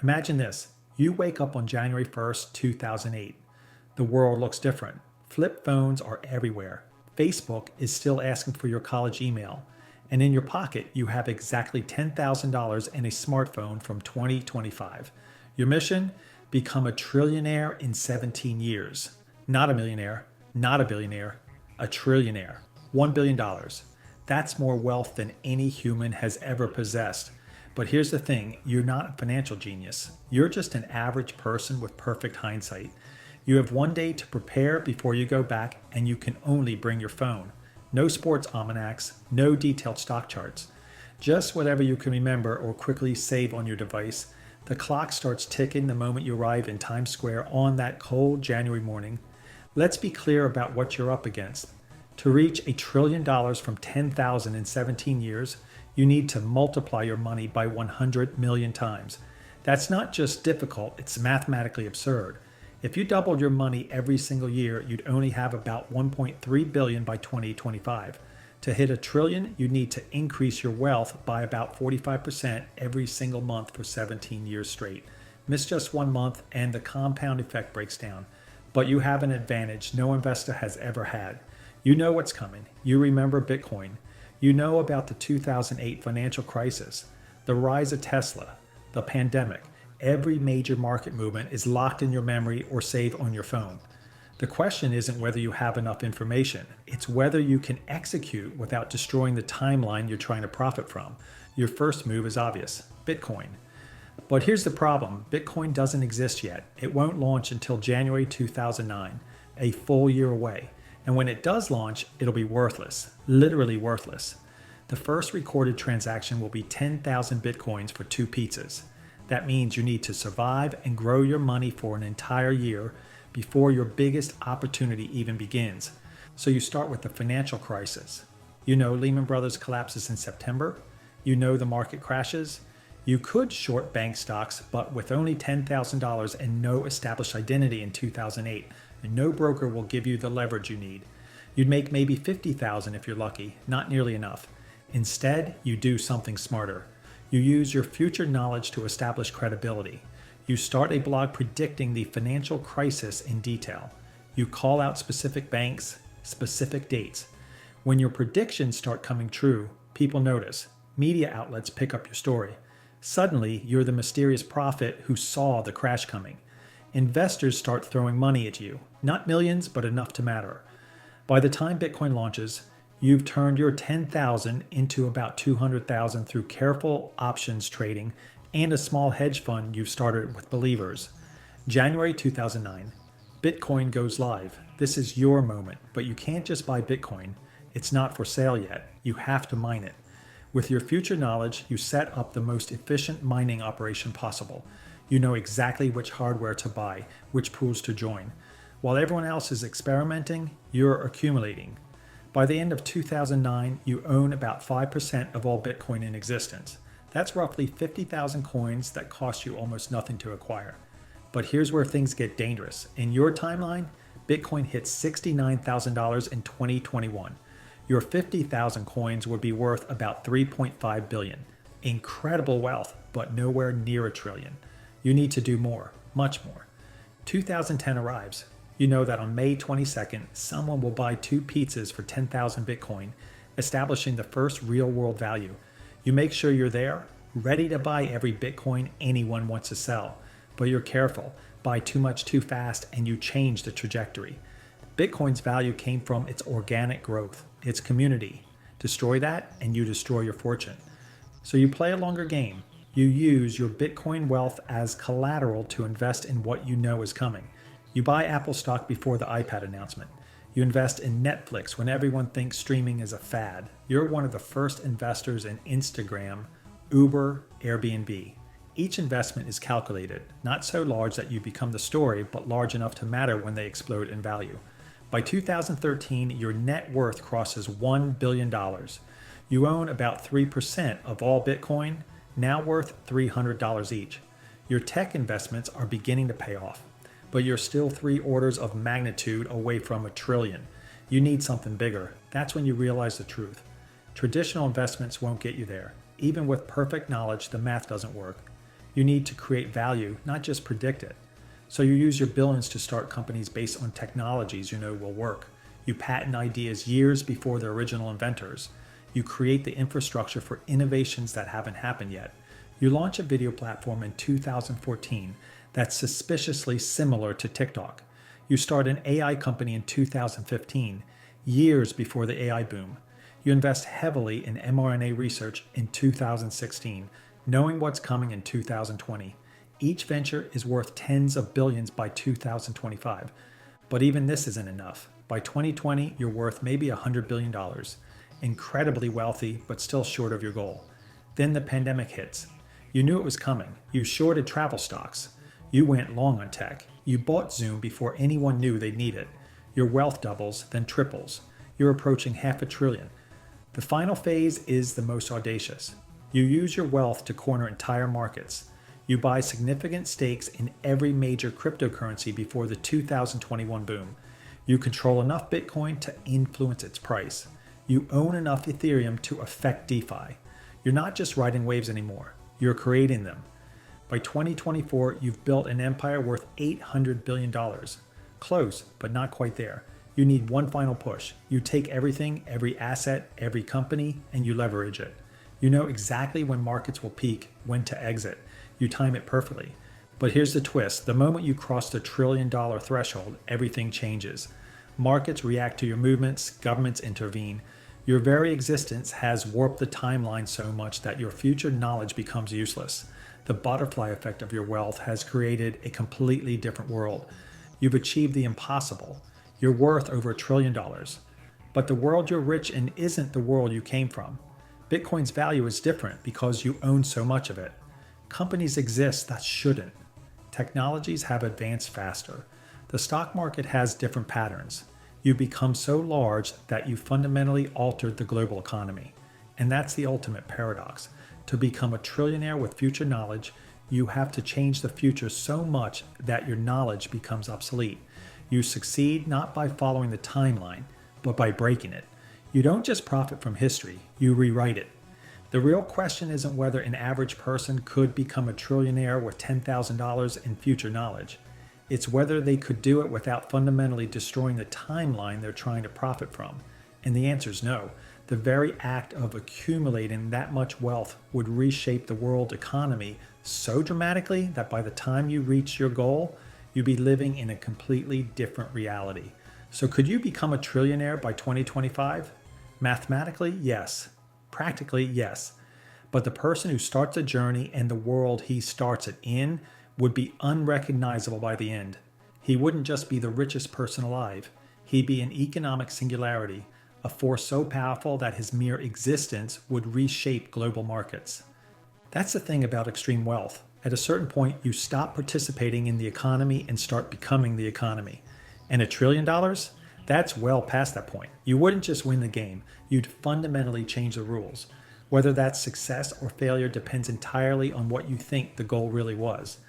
Imagine this. You wake up on January 1st, 2008. The world looks different. Flip phones are everywhere. Facebook is still asking for your college email. And in your pocket, you have exactly $10,000 and a smartphone from 2025. Your mission? Become a trillionaire in 17 years. Not a millionaire, not a billionaire, a trillionaire. $1 billion. That's more wealth than any human has ever possessed. But here's the thing, you're not a financial genius. You're just an average person with perfect hindsight. You have one day to prepare before you go back, and you can only bring your phone. No sports almanacs, no detailed stock charts. Just whatever you can remember or quickly save on your device. The clock starts ticking the moment you arrive in Times Square on that cold January morning. Let's be clear about what you're up against. To reach $1 trillion from 10,000 in 17 years, you need to multiply your money by 100 million times. That's not just difficult, it's mathematically absurd. If you doubled your money every single year, you'd only have about 1.3 billion by 2025. To hit $1 trillion, you need to increase your wealth by about 45% every single month for 17 years straight. Miss just 1 month and the compound effect breaks down. But you have an advantage no investor has ever had. You know what's coming. You remember Bitcoin. You know about the 2008 financial crisis, the rise of Tesla, the pandemic. Every major market movement is locked in your memory or saved on your phone. The question isn't whether you have enough information, it's whether you can execute without destroying the timeline you're trying to profit from. Your first move is obvious, Bitcoin. But here's the problem, Bitcoin doesn't exist yet. It won't launch until January 2009, a full year away. And when it does launch, it'll be worthless, literally worthless. The first recorded transaction will be 10,000 Bitcoins for 2 pizzas. That means you need to survive and grow your money for an entire year before your biggest opportunity even begins. So you start with the financial crisis. You know Lehman Brothers collapses in September. You know the market crashes. You could short bank stocks, but with only $10,000 and no established identity in 2008, no broker will give you the leverage you need. You'd make maybe $50,000 if you're lucky, not nearly enough. Instead, you do something smarter. You use your future knowledge to establish credibility. You start a blog predicting the financial crisis in detail. You call out specific banks, specific dates. When your predictions start coming true, people notice. Media outlets pick up your story. Suddenly, you're the mysterious prophet who saw the crash coming. Investors start throwing money at you. Not millions, but enough to matter. By the time Bitcoin launches, you've turned your 10,000 into about 200,000 through careful options trading and a small hedge fund you've started with believers. January 2009, Bitcoin goes live. This is your moment, but you can't just buy Bitcoin. It's not for sale yet. You have to mine it. With your future knowledge, you set up the most efficient mining operation possible. You know exactly which hardware to buy, which pools to join. While everyone else is experimenting, you're accumulating. By the end of 2009, you own about 5% of all Bitcoin in existence. That's roughly 50,000 coins that cost you almost nothing to acquire. But here's where things get dangerous. In your timeline, Bitcoin hits $69,000 in 2021. Your 50,000 coins would be worth about 3.5 billion. Incredible wealth, but nowhere near $1 trillion. You need to do more, much more. 2010 arrives. You know that on May 22nd, someone will buy 2 pizzas for 10,000 Bitcoin, establishing the first real-world value. You make sure you're there, ready to buy every Bitcoin anyone wants to sell. But you're careful, buy too much too fast, and you change the trajectory. Bitcoin's value came from its organic growth, its community. Destroy that, and you destroy your fortune. So you play a longer game. You use your Bitcoin wealth as collateral to invest in what you know is coming. You buy Apple stock before the iPad announcement. You invest in Netflix when everyone thinks streaming is a fad. You're one of the first investors in Instagram, Uber, Airbnb. Each investment is calculated, not so large that you become the story, but large enough to matter when they explode in value. By 2013, your net worth crosses $1 billion. You own about 3% of all Bitcoin, now worth $300 each. Your tech investments are beginning to pay off, but you're still 3 orders of magnitude away from $1 trillion. You need something bigger. That's when you realize the truth. Traditional investments won't get you there. Even with perfect knowledge, the math doesn't work. You need to create value, not just predict it. So you use your billions to start companies based on technologies you know will work. You patent ideas years before their original inventors. You create the infrastructure for innovations that haven't happened yet. You launch a video platform in 2014 that's suspiciously similar to TikTok. You start an AI company in 2015, years before the AI boom. You invest heavily in mRNA research in 2016, knowing what's coming in 2020. Each venture is worth tens of billions by 2025. But even this isn't enough. By 2020, you're worth maybe $100 billion. Incredibly wealthy, but still short of your goal. Then the pandemic hits. You knew it was coming. You shorted travel stocks. You went long on tech. You bought Zoom before anyone knew they'd need it. Your wealth doubles, then triples. You're approaching $500 billion. The final phase is the most audacious. You use your wealth to corner entire markets. You buy significant stakes in every major cryptocurrency before the 2021 boom. You control enough Bitcoin to influence its price. You own enough Ethereum to affect DeFi. You're not just riding waves anymore. You're creating them. By 2024, you've built an empire worth $800 billion. Close, but not quite there. You need one final push. You take everything, every asset, every company, and you leverage it. You know exactly when markets will peak, when to exit. You time it perfectly. But here's the twist. The moment you cross the $1 trillion threshold, everything changes. Markets react to your movements, governments intervene. Your very existence has warped the timeline so much that your future knowledge becomes useless. The butterfly effect of your wealth has created a completely different world. You've achieved the impossible. You're worth over $1 trillion. But the world you're rich in isn't the world you came from. Bitcoin's value is different because you own so much of it. Companies exist that shouldn't. Technologies have advanced faster. The stock market has different patterns. You become so large that you fundamentally altered the global economy. And that's the ultimate paradox. To become a trillionaire with future knowledge, you have to change the future so much that your knowledge becomes obsolete. You succeed not by following the timeline, but by breaking it. You don't just profit from history, you rewrite it. The real question isn't whether an average person could become a trillionaire with $10,000 in future knowledge. It's whether they could do it without fundamentally destroying the timeline they're trying to profit from. And the answer is no. The very act of accumulating that much wealth would reshape the world economy so dramatically that by the time you reach your goal, you'd be living in a completely different reality. So could you become a trillionaire by 2025? Mathematically, yes. Practically, yes. But the person who starts a journey and the world he starts it in would be unrecognizable by the end. He wouldn't just be the richest person alive. He'd be an economic singularity, a force so powerful that his mere existence would reshape global markets. That's the thing about extreme wealth. At a certain point, you stop participating in the economy and start becoming the economy. And $1 trillion? That's well past that point. You wouldn't just win the game, you'd fundamentally change the rules. Whether that's success or failure depends entirely on what you think the goal really was.